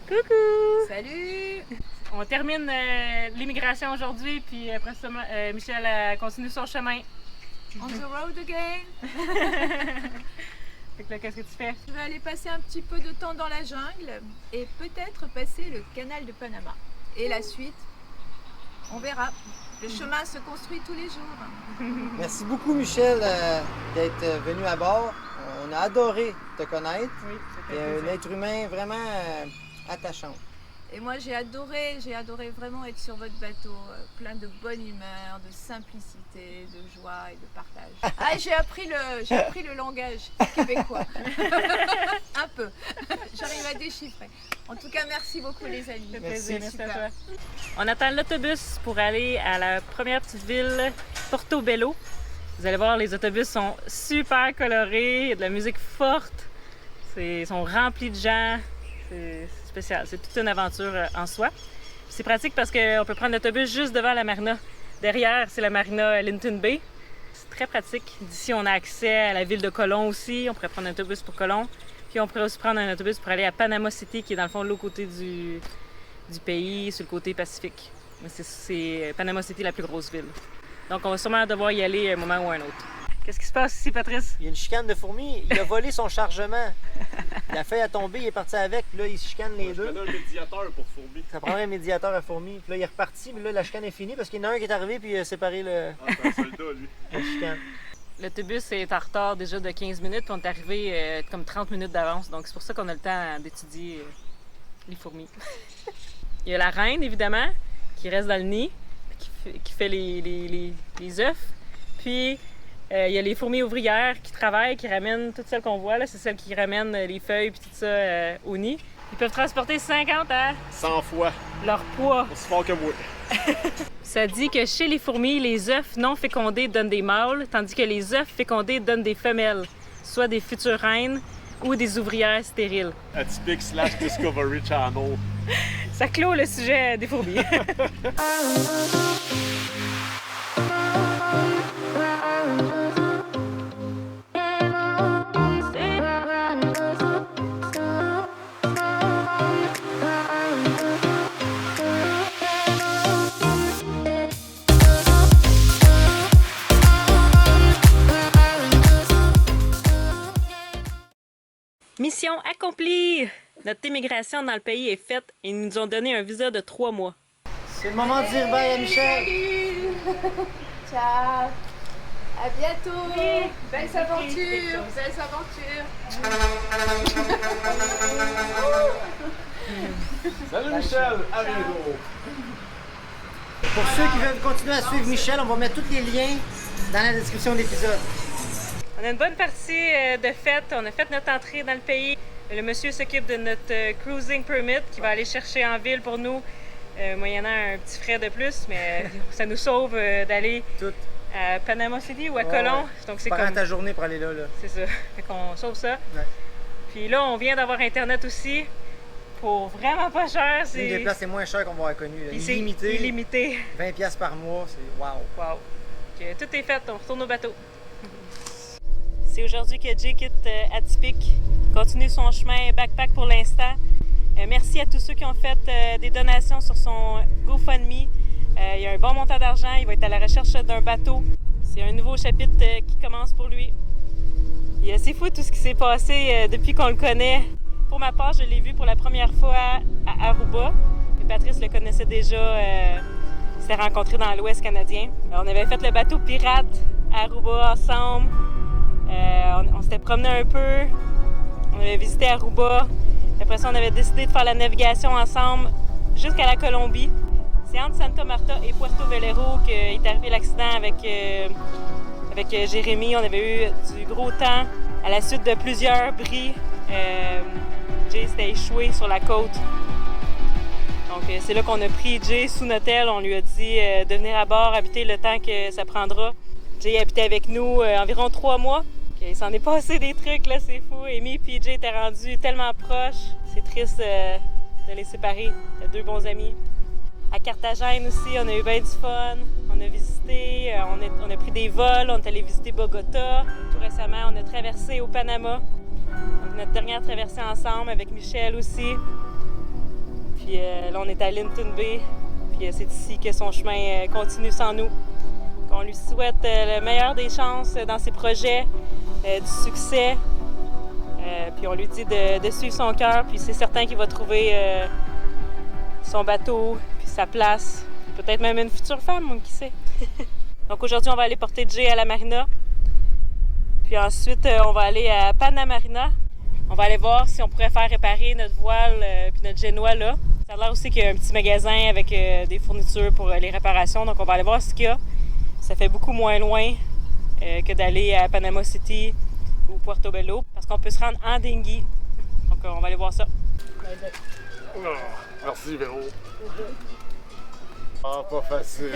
Coucou! Salut! On termine l'immigration aujourd'hui, puis après ça, Michel continue son chemin. On the road again! Fait que là, qu'est-ce que tu fais? Je vais aller passer un petit peu de temps dans la jungle et peut-être passer le canal de Panama. Et la suite, on verra. Le chemin se construit tous les jours. Merci beaucoup, Michel, d'être venu à bord. On a adoré te connaître. Oui, Tu es un être humain vraiment attachant. Et moi, j'ai adoré vraiment être sur votre bateau. Plein de bonne humeur, de simplicité, de joie et de partage. Ah, j'ai appris le langage québécois. Un peu. J'arrive à déchiffrer. En tout cas, merci beaucoup, les amis. Ça fait Merci. plaisir, merci à Super. toi. On attend l'autobus pour aller à la première petite ville, Portobello. Vous allez voir, les autobus sont super colorés, il y a de la musique forte, ils sont remplis de gens. C'est spécial, c'est toute une aventure en soi. C'est pratique parce qu'on peut prendre l'autobus juste devant la marina. Derrière, c'est la marina Linton Bay. C'est très pratique. D'ici, on a accès à la ville de Colón aussi. On pourrait prendre un autobus pour Colón. Puis on pourrait aussi prendre un autobus pour aller à Panama City, qui est dans le fond de l'autre côté du pays, sur le côté Pacifique. C'est Panama City, la plus grosse ville. Donc on va sûrement devoir y aller un moment ou un autre. Qu'est-ce qui se passe ici, Patrice? Il y a une chicane de fourmis. Il a volé son chargement. La feuille a tombé, il est parti avec. Puis là, il se chicane les deux. Je connais un médiateur pour fourmis. Ça prendrait un médiateur à fourmis. Puis là, il est reparti, mais là, la chicane est finie parce qu'il y en a un qui est arrivé puis il a séparé Ah, c'est un soldat, lui. la chicane. L'autobus est en retard déjà de 15 minutes, puis on est arrivé comme 30 minutes d'avance. Donc c'est pour ça qu'on a le temps d'étudier les fourmis. Il y a la reine, évidemment, qui reste dans le nid, qui fait les œufs. Puis il y a les fourmis ouvrières qui travaillent, qui ramènent toutes celles qu'on voit. Là, c'est celles qui ramènent les feuilles puis tout ça au nid. Ils peuvent transporter 50 à 100 fois. leur poids. Aussi fort que moi. Ça dit que chez les fourmis, les œufs non fécondés donnent des mâles, tandis que les œufs fécondés donnent des femelles, soit des futures reines ou des ouvrières stériles. Atypique / Discovery Channel. Ça clôt le sujet des fourmis. Mission accomplie! Notre immigration dans le pays est faite et ils nous ont donné un visa de 3 mois. C'est le moment de dire bye à Michel. Salut! Ciao! À bientôt! Belles aventures! Belles aventures! Salut Michel, à bientôt. Pour ceux qui veulent continuer à suivre Michel, on va mettre tous les liens dans la description de l'épisode. On a une bonne partie de fête. On a fait notre entrée dans le pays. Le monsieur s'occupe de notre cruising permit qui va aller chercher en ville pour nous, moyennant un petit frais de plus, mais ça nous sauve d'aller Tout. à Panama City ou à Ouais, Colón. ouais. Donc c'est Pendant comme... ta journée pour aller là. C'est ça. Fait qu'on sauve ça. Ouais. Puis là, on vient d'avoir Internet aussi pour vraiment pas cher. Une des places les moins chères qu'on va avoir connues. Puis c'est Illimité. illimité. 20$ par mois, c'est wow. Wow. Donc, tout est fait, on retourne au bateau. C'est aujourd'hui que Jay quitte Atypique, continue son chemin backpack pour l'instant. Merci à tous ceux qui ont fait des donations sur son GoFundMe. Il y a un bon montant d'argent, il va être à la recherche d'un bateau. C'est un nouveau chapitre qui commence pour lui. Et c'est fou tout ce qui s'est passé depuis qu'on le connaît. Pour ma part, je l'ai vu pour la première fois à Aruba. Et Patrice le connaissait déjà. On s'était rencontrés dans l'Ouest canadien. On avait fait le bateau pirate à Aruba ensemble. On s'était promené un peu. On avait visité Aruba. Après ça, on avait décidé de faire la navigation ensemble jusqu'à la Colombie. C'est entre Santa Marta et Puerto Velero qu'est arrivé l'accident avec Jérémy. On avait eu du gros temps à la suite de plusieurs bris. Jay s'était échoué sur la côte. Donc, c'est là qu'on a pris Jay sous notre aile. On lui a dit de venir à bord, habiter le temps que ça prendra. Jay habitait avec nous environ 3 mois. Il s'en est passé des trucs, là, c'est fou. Amy et Jay étaient rendus tellement proches. C'est triste de les séparer. C'est 2 bons amis. À Carthagène aussi, on a eu bien du fun. On a visité, on a pris des vols, on est allé visiter Bogota. Tout récemment, on a traversé au Panama. Donc, notre dernière traversée ensemble avec Michel aussi. Puis là, on est à Linton Bay. Puis c'est ici que son chemin continue sans nous. On lui souhaite le meilleur des chances dans ses projets, du succès. Puis on lui dit de suivre son cœur. Puis c'est certain qu'il va trouver son bateau, puis sa place. Peut-être même une future femme, qui sait. Donc aujourd'hui, on va aller porter Jay à la marina. Puis ensuite, on va aller à Panamarina. On va aller voir si on pourrait faire réparer notre voile puis notre génois là. Ça a l'air aussi qu'il y a un petit magasin avec des fournitures pour les réparations. Donc on va aller voir ce qu'il y a. Ça fait beaucoup moins loin que d'aller à Panama City ou Puerto Bello parce qu'on peut se rendre en dinghy. Donc on va aller voir ça. Oh, merci, Véro. Ah, pas facile.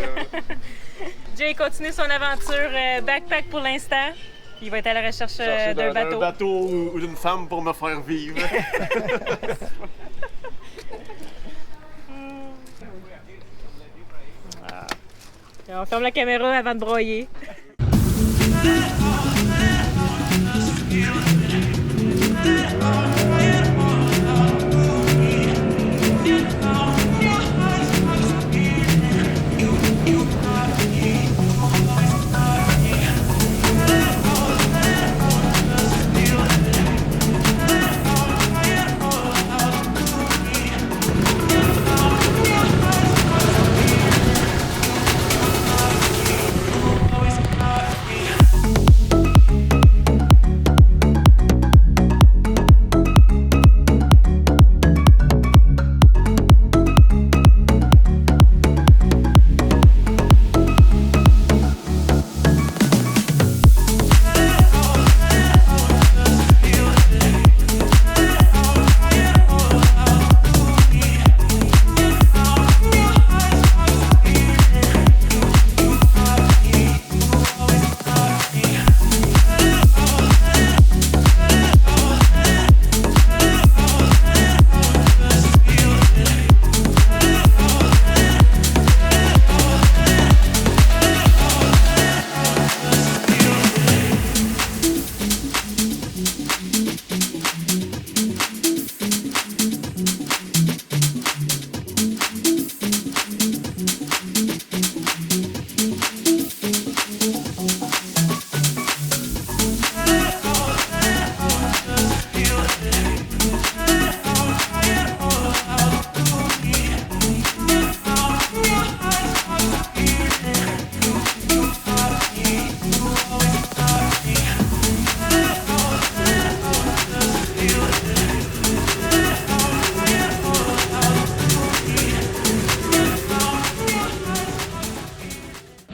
Jay continue son aventure backpack pour l'instant. Il va être à la recherche d'un bateau. Un bateau ou d'une femme pour me faire vivre. On ferme la caméra avant de broyer.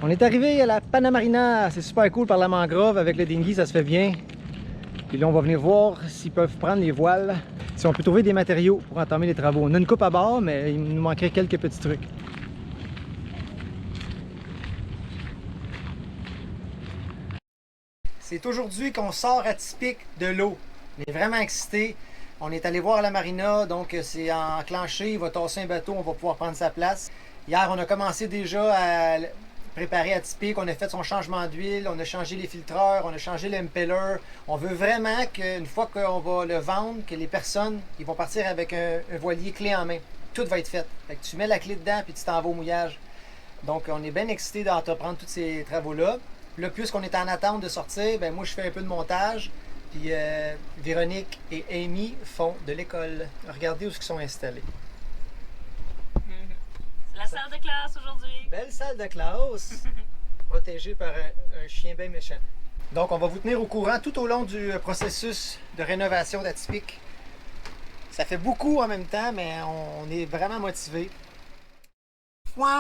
On est arrivé à la Panamarina, c'est super cool par la mangrove avec le dinghy, ça se fait bien. Puis là on va venir voir s'ils peuvent prendre les voiles, si on peut trouver des matériaux pour entamer les travaux. On a une coupe à bord, mais il nous manquerait quelques petits trucs. C'est aujourd'hui qu'on sort atypique de l'eau. On est vraiment excités. On est allé voir la marina, donc c'est enclenché, il va tasser un bateau, on va pouvoir prendre sa place. Hier, on a commencé déjà à préparer atypique, on a fait son changement d'huile, on a changé les filtreurs, on a changé l'impeller. On veut vraiment qu'une fois qu'on va le vendre, que les personnes ils vont partir avec un voilier clé en main. Tout va être fait. Fait que tu mets la clé dedans puis tu t'en vas au mouillage. Donc on est bien excités d'entreprendre tous ces travaux-là. Là, puisqu'on est en attente de sortir, ben moi je fais un peu de montage. Puis Véronique et Amy font de l'école. Regardez où ils sont installés. C'est la salle de classe aujourd'hui. Belle salle de classe, protégée par un chien bien méchant. Donc, on va vous tenir au courant tout au long du processus de rénovation d'Atypique. Ça fait beaucoup en même temps, mais on est vraiment motivés. Vous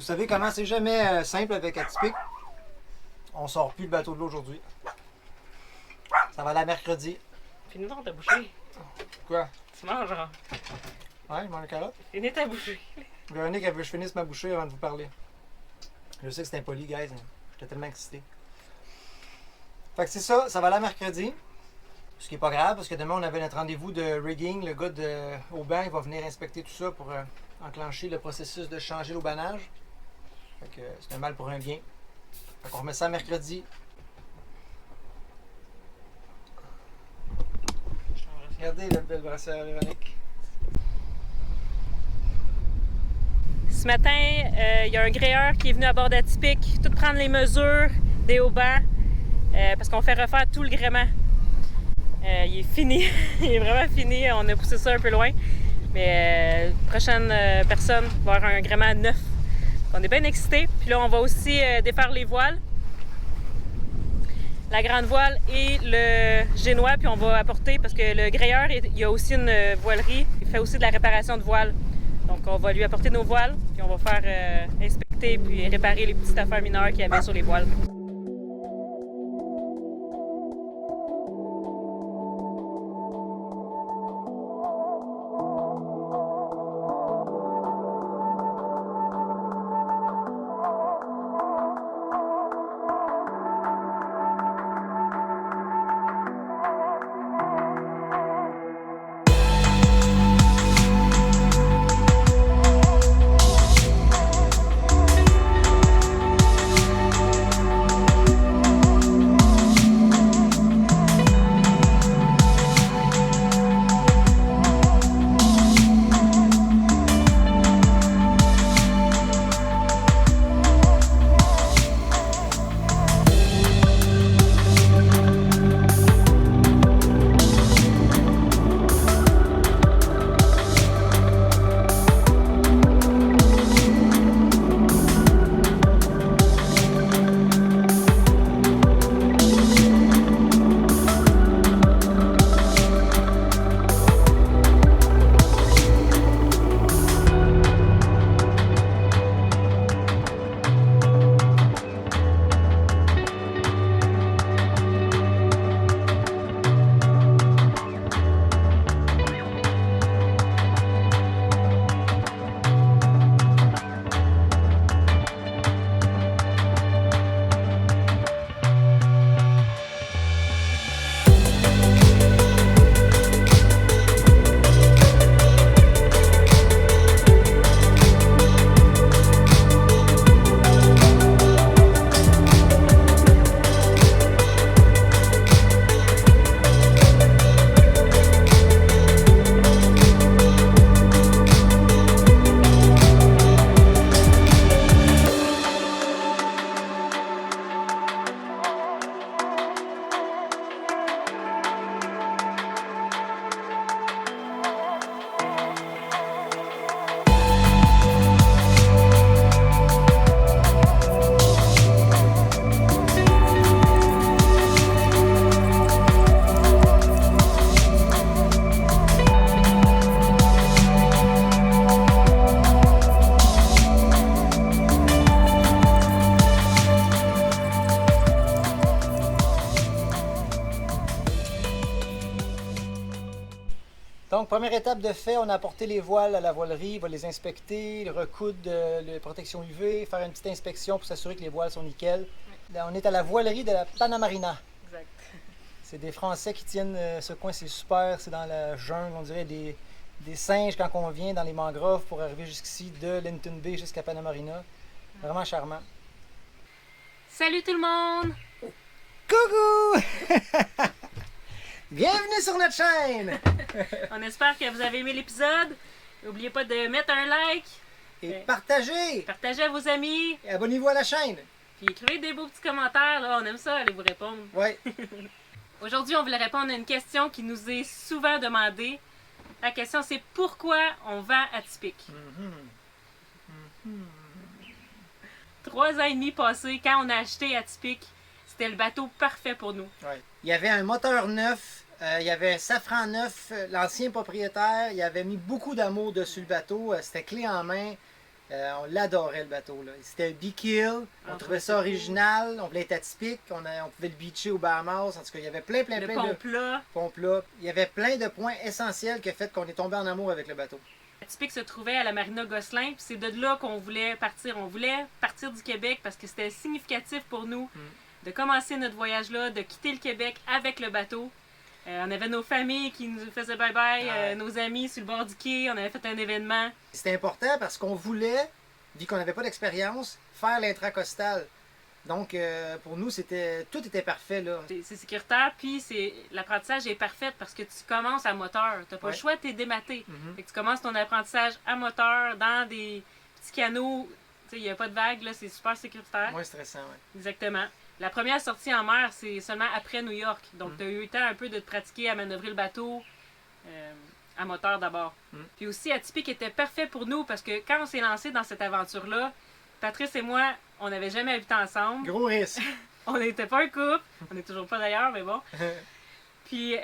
savez comment c'est jamais simple avec Atypique. On sort plus le bateau de l'eau aujourd'hui. Ça va aller à mercredi. Finis donc ta bouchée. Quoi? Tu manges, genre. Ouais, je mange la carotte. Finis ta bouchée. Véronique, elle veut que je finisse ma bouchée avant de vous parler. Je sais que c'est impoli, guys, mais j'étais tellement excité. Fait que c'est ça, ça va aller à mercredi. Ce qui est pas grave, parce que demain, on avait notre rendez-vous de rigging. Le gars de Aubin, il va venir inspecter tout ça pour enclencher le processus de changer l'aubanage. Fait que c'est un mal pour un bien. Fait qu'on remet ça mercredi. Regardez la belle brassière, Véronique. Ce matin, il y a un gréeur qui est venu à bord d'Atypique, tout prendre les mesures des haubans, parce qu'on fait refaire tout le gréement. Il est fini, il est vraiment fini, on a poussé ça un peu loin. Mais prochaine personne va avoir un gréement neuf. On est bien excités. Puis là, on va aussi défaire les voiles. La grande voile et le génois, puis on va apporter, parce que le gréeur, il y a aussi une voilerie, il fait aussi de la réparation de voiles. Donc on va lui apporter nos voiles, puis on va faire inspecter puis réparer les petites affaires mineures qu'il y avait sur les voiles. Donc, première étape de fait, on a apporté les voiles à la voilerie, on va les inspecter, recoudre la protection UV, faire une petite inspection pour s'assurer que les voiles sont nickel. Là, on est à la voilerie de la Panamarina. Exact. C'est des Français qui tiennent ce coin, c'est super, c'est dans la jungle, on dirait des singes quand on vient dans les mangroves pour arriver jusqu'ici, de Linton Bay jusqu'à Panamarina. Vraiment charmant. Salut tout le monde! Coucou! Bienvenue sur notre chaîne! On espère que vous avez aimé l'épisode. N'oubliez pas de mettre un like, Et partagez! partagez à vos amis, Et abonnez-vous à la chaîne! puis écrivez des beaux petits commentaires. Là, on aime ça, allez vous répondre. Ouais. Aujourd'hui, on voulait répondre à une question qui nous est souvent demandée. La question, c'est pourquoi on vend Atypique? 3 ans et demi passés, quand on a acheté Atypique, c'était le bateau parfait pour nous. Ouais. Il y avait un moteur neuf, il y avait un safran neuf, l'ancien propriétaire, il avait mis beaucoup d'amour dessus le bateau, c'était clé en main, on l'adorait le bateau. Là. C'était un B-Kill, on trouvait ça original, on voulait être atypique, on pouvait le beacher au Bahamas, en tout cas il y avait plein Le de pont-plat. pompes là. Il y avait plein de points essentiels qui ont fait qu'on est tombé en amour avec le bateau. Atypique se trouvait à la Marina Gosselin, puis c'est de là qu'on voulait partir. On voulait partir du Québec parce que c'était significatif pour nous de commencer notre voyage là, de quitter le Québec avec le bateau. On avait nos familles qui nous faisaient bye-bye, nos amis sur le bord du quai, on avait fait un événement. C'était important parce qu'on voulait, vu qu'on n'avait pas d'expérience, faire l'intracostal. Donc, pour nous, tout était parfait, là. C'est sécuritaire, puis l'apprentissage est parfait parce que tu commences à moteur. Tu n'as pas le choix de t'es dématé. Fait que tu commences ton apprentissage à moteur dans des petits canots. Il n'y a pas de vagues, là, c'est super sécuritaire. Moins stressant, oui. Exactement. La première sortie en mer, c'est seulement après New York. Donc, tu as eu le temps un peu de te pratiquer à manœuvrer le bateau à moteur d'abord. Puis aussi, Atypique était parfait pour nous parce que quand on s'est lancé dans cette aventure-là, Patrice et moi, on n'avait jamais habité ensemble. Gros risque. On n'était pas un couple. On n'est toujours pas d'ailleurs, mais bon. Puis,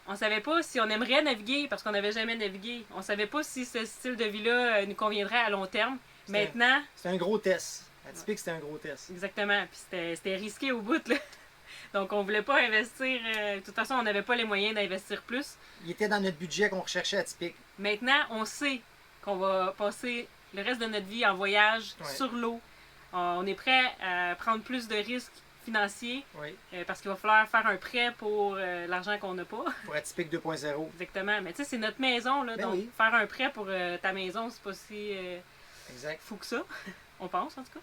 on savait pas si on aimerait naviguer parce qu'on n'avait jamais navigué. On savait pas si ce style de vie-là nous conviendrait à long terme. Maintenant... C'était un gros test. Atypique, c'était un gros test. Exactement. Puis c'était risqué au bout, là. Donc, on voulait pas investir... de toute façon, on n'avait pas les moyens d'investir plus. Il était dans notre budget qu'on recherchait Atypique. Maintenant, on sait qu'on va passer le reste de notre vie en voyage sur l'eau. On est prêt à prendre plus de risques financiers parce qu'il va falloir faire un prêt pour l'argent qu'on n'a pas. Pour Atypique 2.0. Exactement. Mais tu sais, c'est notre maison, là. Donc, faire un prêt pour ta maison, c'est pas si fou que ça. On pense, en tout cas.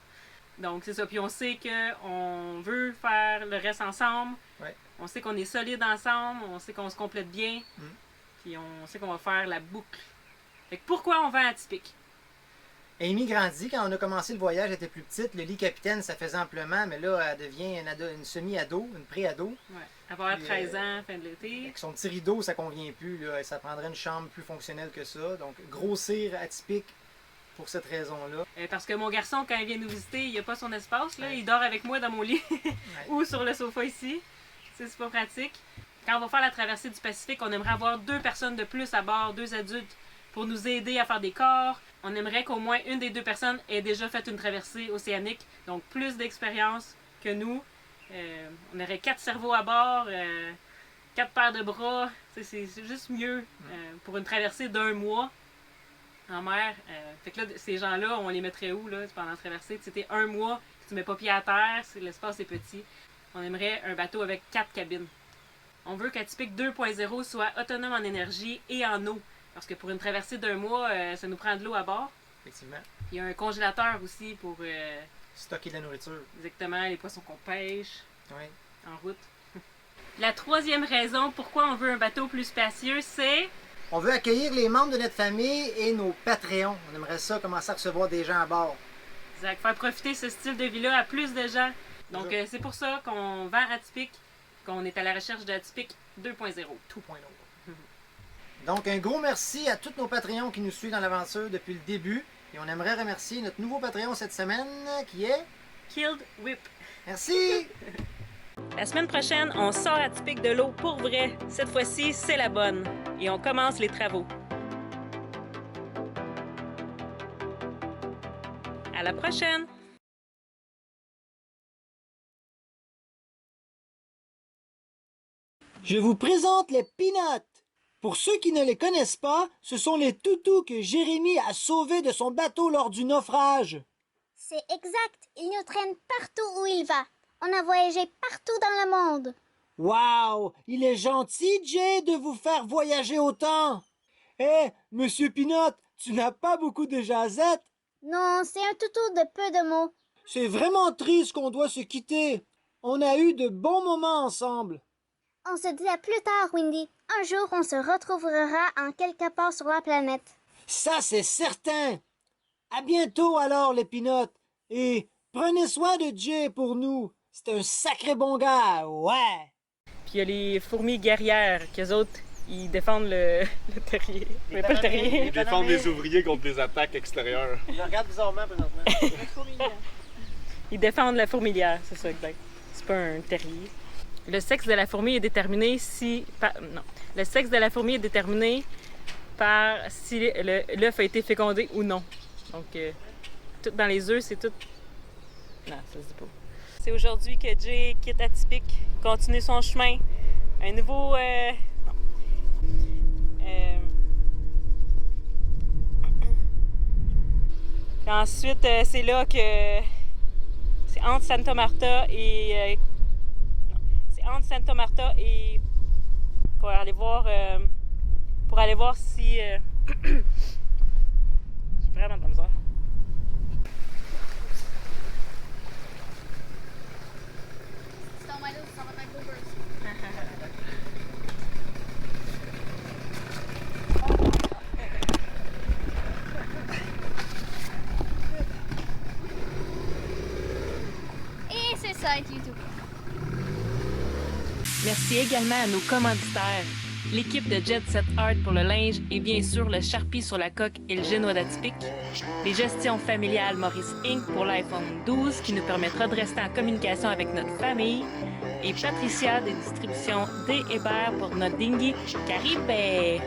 Donc, c'est ça. Puis on sait qu'on veut faire le reste ensemble. On sait qu'on est solide ensemble. On sait qu'on se complète bien. Puis on sait qu'on va faire la boucle. Fait que pourquoi on va Atypique? Amy grandit. Quand on a commencé le voyage, elle était plus petite. Le lit capitaine, ça faisait amplement. Mais là, elle devient une semi-ado, une pré-ado. Elle va avoir 13 ans, fin de l'été. Avec son petit rideau, ça convient plus. Là. Ça prendrait une chambre plus fonctionnelle que ça. Donc, grossir Atypique pour cette raison-là. Parce que mon garçon, quand il vient nous visiter, il n'a pas son espace. Là. Il dort avec moi dans mon lit ou sur le sofa ici. C'est pas pratique. Quand on va faire la traversée du Pacifique, on aimerait avoir 2 personnes de plus à bord, 2 adultes, pour nous aider à faire des corps. On aimerait qu'au moins une des 2 personnes ait déjà fait une traversée océanique, donc plus d'expérience que nous. On aurait 4 cerveaux à bord, 4 paires de bras. C'est juste mieux pour une traversée d'1 mois en mer. Fait que là, ces gens-là, on les mettrait où là, pendant la traversée? C'était 1 mois, tu mets pas pied à terre, l'espace est petit. On aimerait un bateau avec 4 cabines. On veut qu'Atypique 2.0 soit autonome en énergie et en eau. Parce que pour une traversée d'1 mois, ça nous prend de l'eau à bord. Effectivement. Il y a un congélateur aussi pour... stocker de la nourriture. Exactement, les poissons qu'on pêche en route. La 3e raison pourquoi on veut un bateau plus spacieux, c'est... On veut accueillir les membres de notre famille et nos Patreons. On aimerait ça commencer à recevoir des gens à bord. Exact. Faire profiter ce style de vie-là à plus de gens. Donc, c'est pour ça qu'on vend Atypique, qu'on est à la recherche d'Atypique 2.0. 2.0. Donc, un gros merci à tous nos Patreons qui nous suivent dans l'aventure depuis le début. Et on aimerait remercier notre nouveau Patreon cette semaine, qui est... Killed Whip. Merci! La semaine prochaine, on sort Atypique de l'eau pour vrai. Cette fois-ci, c'est la bonne. Et on commence les travaux. À la prochaine! Je vous présente les Peanuts. Pour ceux qui ne les connaissent pas, ce sont les toutous que Jérémy a sauvés de son bateau lors du naufrage. C'est exact. Il nous traîne partout où il va. On a voyagé partout dans le monde. Wow! Il est gentil, Jay, de vous faire voyager autant. Monsieur Peanut, tu n'as pas beaucoup de jasettes. Non, c'est un toutou de peu de mots. C'est vraiment triste qu'on doit se quitter. On a eu de bons moments ensemble. On se dit à plus tard, Windy. Un jour, on se retrouvera en quelque part sur la planète. Ça, c'est certain. À bientôt alors, les Peanuts. Et prenez soin de Jay pour nous. C'est un sacré bon gars, ouais. Puis il y a les fourmis guerrières, qu'eux autres, ils défendent le terrier. Mais pas le terrier. Ils défendent les ouvriers contre des attaques extérieures. Je regarde bizarrement présentement. Ils défendent la fourmilière, c'est ça, exact. C'est pas un terrier. Le sexe de la fourmi est déterminé si... non. Le sexe de la fourmi est déterminé par si l'œuf a été fécondé ou non. Donc, tout dans les œufs, c'est tout... Non, ça se dit pas. C'est aujourd'hui que Jay quitte Atypique, continue son chemin. Un nouveau... non. Ensuite, c'est là que... C'est entre Santa Marta et... entre Santa Marta et pour aller voir si j'ai vraiment de la misère. Et c'est ça, être YouTube. Merci également à nos commanditaires, l'équipe de Jet Set Art pour le linge et bien sûr le Sharpie sur la coque et le génois d'Atypique, les gestions familiales Maurice Inc. pour l'iPhone 12 qui nous permettra de rester en communication avec notre famille et Patricia des distributions D. Hébert pour notre dinghy Caribe.